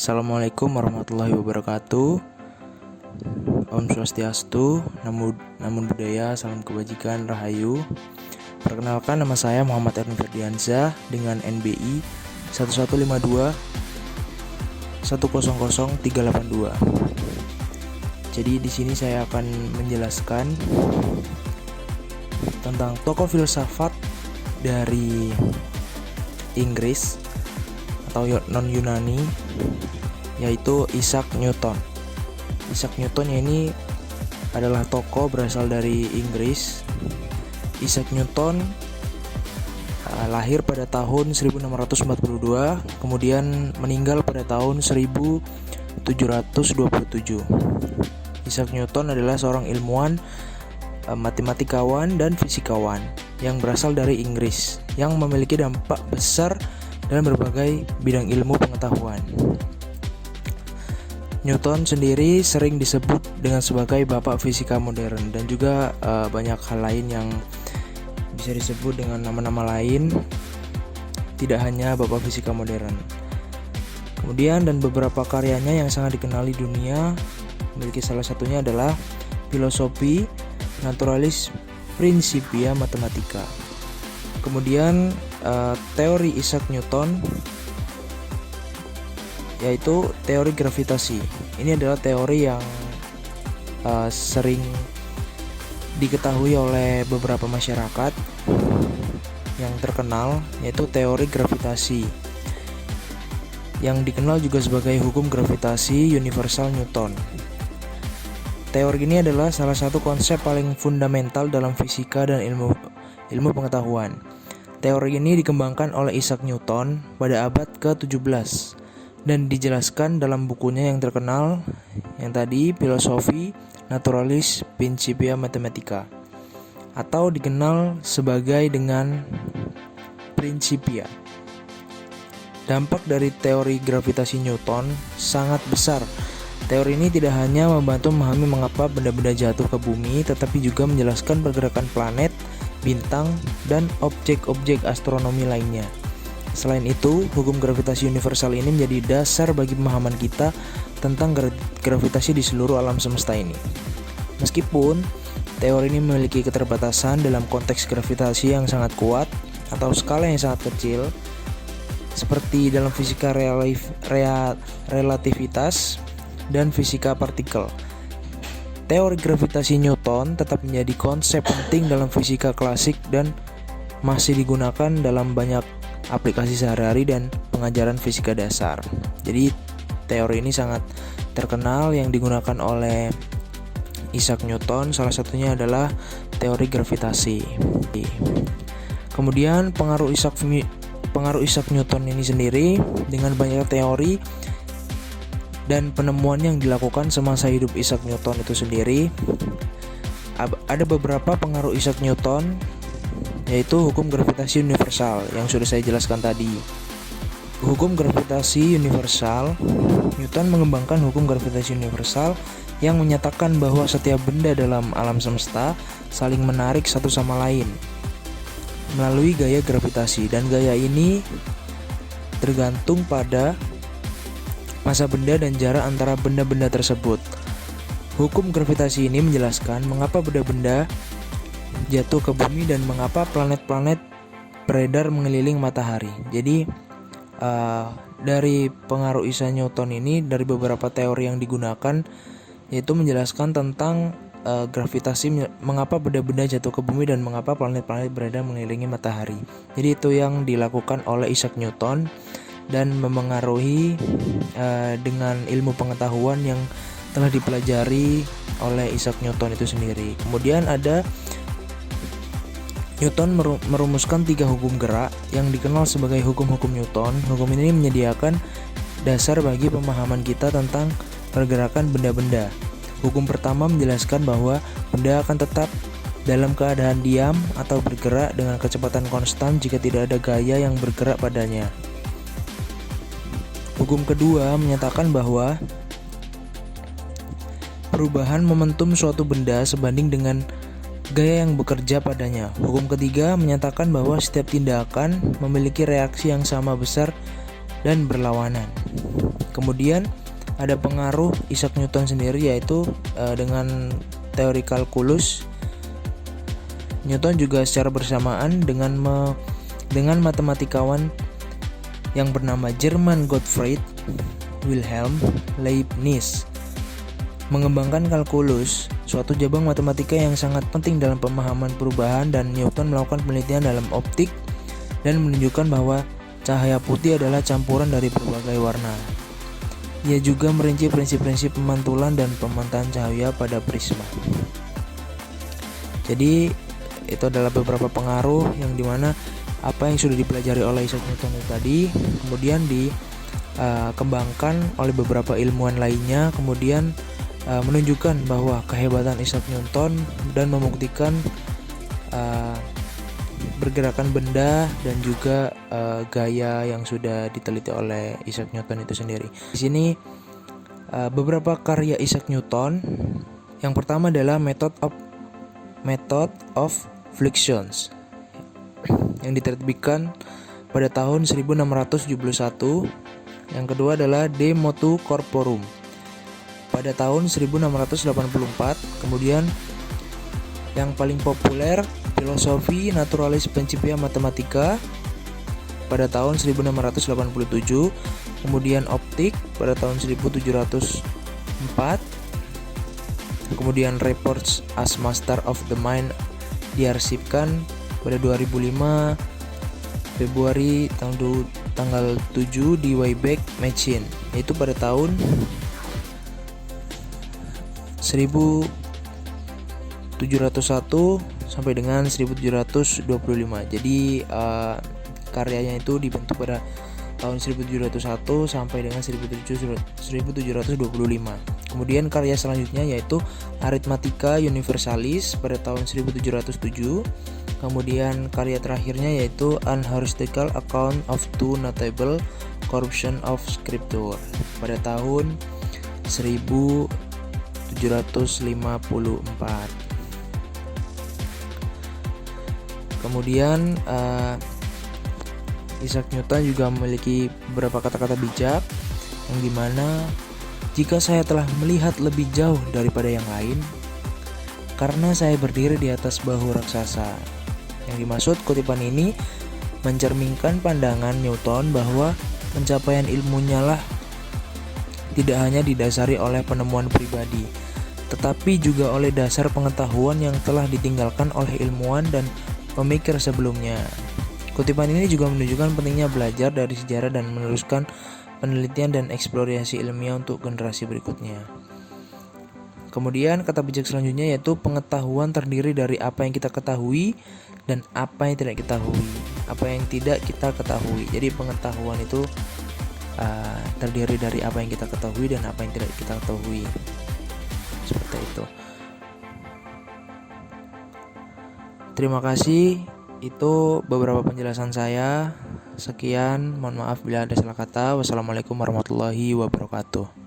Assalamualaikum warahmatullahi wabarakatuh. Om Swastiastu, Namo Buddhaya, salam kebajikan, rahayu. Perkenalkan, nama saya Muhammad Erwin Ferdiansyah dengan NBI 1152 100382. Jadi di sini saya akan menjelaskan tentang tokoh filsafat dari Inggris atau non-Yunani, yaitu Isaac Newton. Isaac Newton ini adalah tokoh berasal dari Inggris. Isaac Newton lahir pada tahun 1642, kemudian meninggal pada tahun 1727. Isaac Newton adalah seorang ilmuwan, matematikawan, dan fisikawan yang berasal dari Inggris yang memiliki dampak besar dalam berbagai bidang ilmu pengetahuan. Newton sendiri sering disebut dengan sebagai bapak fisika modern, dan juga banyak hal lain yang bisa disebut dengan nama-nama lain, tidak hanya bapak fisika modern. Kemudian dan beberapa karyanya yang sangat dikenali dunia, memiliki salah satunya adalah filosofi Naturalis Principia Mathematica. Kemudian teori Isaac Newton, yaitu teori gravitasi. Ini adalah teori yang sering diketahui oleh beberapa masyarakat yang terkenal, yaitu teori gravitasi, yang dikenal juga sebagai hukum gravitasi universal Newton. Teori ini adalah salah satu konsep paling fundamental dalam fisika dan ilmu pengetahuan. Teori ini dikembangkan oleh Isaac Newton pada abad ke-17 dan dijelaskan dalam bukunya yang terkenal yang tadi, Filosofi Naturalis Principia Mathematica, atau dikenal sebagai dengan Principia. Dampak dari teori gravitasi Newton sangat besar. Teori ini tidak hanya membantu memahami mengapa benda-benda jatuh ke bumi, tetapi juga menjelaskan pergerakan planet, bintang, dan objek-objek astronomi lainnya. Selain itu, hukum gravitasi universal ini menjadi dasar bagi pemahaman kita tentang gravitasi di seluruh alam semesta ini. Meskipun teori ini memiliki keterbatasan dalam konteks gravitasi yang sangat kuat atau skala yang sangat kecil, seperti dalam fisika relativitas dan fisika partikel, teori gravitasi Newton tetap menjadi konsep penting dalam fisika klasik dan masih digunakan dalam banyak aplikasi sehari-hari dan pengajaran fisika dasar. Jadi teori ini sangat terkenal yang digunakan oleh Isaac Newton, salah satunya adalah teori gravitasi. Kemudian pengaruh Isaac Newton ini sendiri dengan banyak teori dan penemuan yang dilakukan semasa hidup Isaac Newton itu sendiri. Ada beberapa pengaruh Isaac Newton, yaitu hukum gravitasi universal yang sudah saya jelaskan tadi. Hukum gravitasi universal, Newton mengembangkan hukum gravitasi universal yang menyatakan bahwa setiap benda dalam alam semesta saling menarik satu sama lain melalui gaya gravitasi, dan gaya ini tergantung pada massa benda dan jarak antara benda-benda tersebut. Hukum gravitasi ini menjelaskan mengapa benda-benda jatuh ke bumi dan mengapa planet-planet beredar mengelilingi matahari. Jadi dari pengaruh Isaac Newton ini, dari beberapa teori yang digunakan, yaitu menjelaskan tentang gravitasi, mengapa benda-benda jatuh ke bumi dan mengapa planet-planet beredar mengelilingi matahari. Jadi itu yang dilakukan oleh Isaac Newton dan memengaruhi dengan ilmu pengetahuan yang telah dipelajari oleh Isaac Newton itu sendiri. Kemudian ada Newton merumuskan 3 hukum gerak yang dikenal sebagai hukum-hukum Newton. Hukum ini menyediakan dasar bagi pemahaman kita tentang pergerakan benda-benda. Hukum pertama menjelaskan bahwa benda akan tetap dalam keadaan diam atau bergerak dengan kecepatan konstan jika tidak ada gaya yang bergerak padanya. Hukum kedua menyatakan bahwa perubahan momentum suatu benda sebanding dengan gaya yang bekerja padanya. Hukum ketiga menyatakan bahwa setiap tindakan memiliki reaksi yang sama besar dan berlawanan. Kemudian ada pengaruh Isaac Newton sendiri, yaitu dengan teori kalkulus. Newton juga secara bersamaan dengan matematikawan yang bernama German Gottfried Wilhelm Leibniz mengembangkan kalkulus, suatu cabang matematika yang sangat penting dalam pemahaman perubahan, dan Newton melakukan penelitian dalam optik dan menunjukkan bahwa cahaya putih adalah campuran dari berbagai warna. Ia juga merinci prinsip-prinsip pemantulan dan pemantahan cahaya pada prisma. Jadi itu adalah beberapa pengaruh yang dimana apa yang sudah dipelajari oleh Isaac Newton tadi kemudian dikembangkan oleh beberapa ilmuwan lainnya, kemudian menunjukkan bahwa kehebatan Isaac Newton dan membuktikan pergerakan benda dan juga gaya yang sudah diteliti oleh Isaac Newton itu sendiri. Di sini beberapa karya Isaac Newton. Yang pertama adalah Method of Fluxions yang diterbitkan pada tahun 1671. Yang kedua adalah De Motu Corporum pada tahun 1684. Kemudian yang paling populer Filosofi Naturalis Principia Mathematica pada tahun 1687, kemudian Optik pada tahun 1704, kemudian Reports as Master of the Mind diarsipkan pada 2005 Februari tanggal 7 di Wayback Machine, yaitu pada tahun 1701 sampai dengan 1725. Jadi karyanya itu dibentuk pada tahun 1701 sampai dengan 1725. Kemudian karya selanjutnya yaitu Arithmetica Universalis pada tahun 1707. Kemudian karya terakhirnya yaitu An Historical Account of Two Notable Corruption of Scripture pada tahun 1754. Kemudian Isaac Newton juga memiliki beberapa kata-kata bijak yang dimana jika saya telah melihat lebih jauh daripada yang lain, karena saya berdiri di atas bahu raksasa. Yang dimaksud kutipan ini mencerminkan pandangan Newton bahwa pencapaian ilmunya lah tidak hanya didasari oleh penemuan pribadi, tetapi juga oleh dasar pengetahuan yang telah ditinggalkan oleh ilmuwan dan pemikir sebelumnya. Kutipan ini juga menunjukkan pentingnya belajar dari sejarah dan meneruskan penelitian dan eksplorasi ilmiah untuk generasi berikutnya. Kemudian kata bijak selanjutnya yaitu pengetahuan terdiri dari apa yang kita ketahui dan apa yang tidak ketahui, apa yang tidak kita ketahui. Jadi pengetahuan itu terdiri dari apa yang kita ketahui dan apa yang tidak kita ketahui. Seperti itu. Terima kasih, itu beberapa penjelasan saya. Sekian, mohon maaf bila ada salah kata. Wassalamualaikum warahmatullahi wabarakatuh.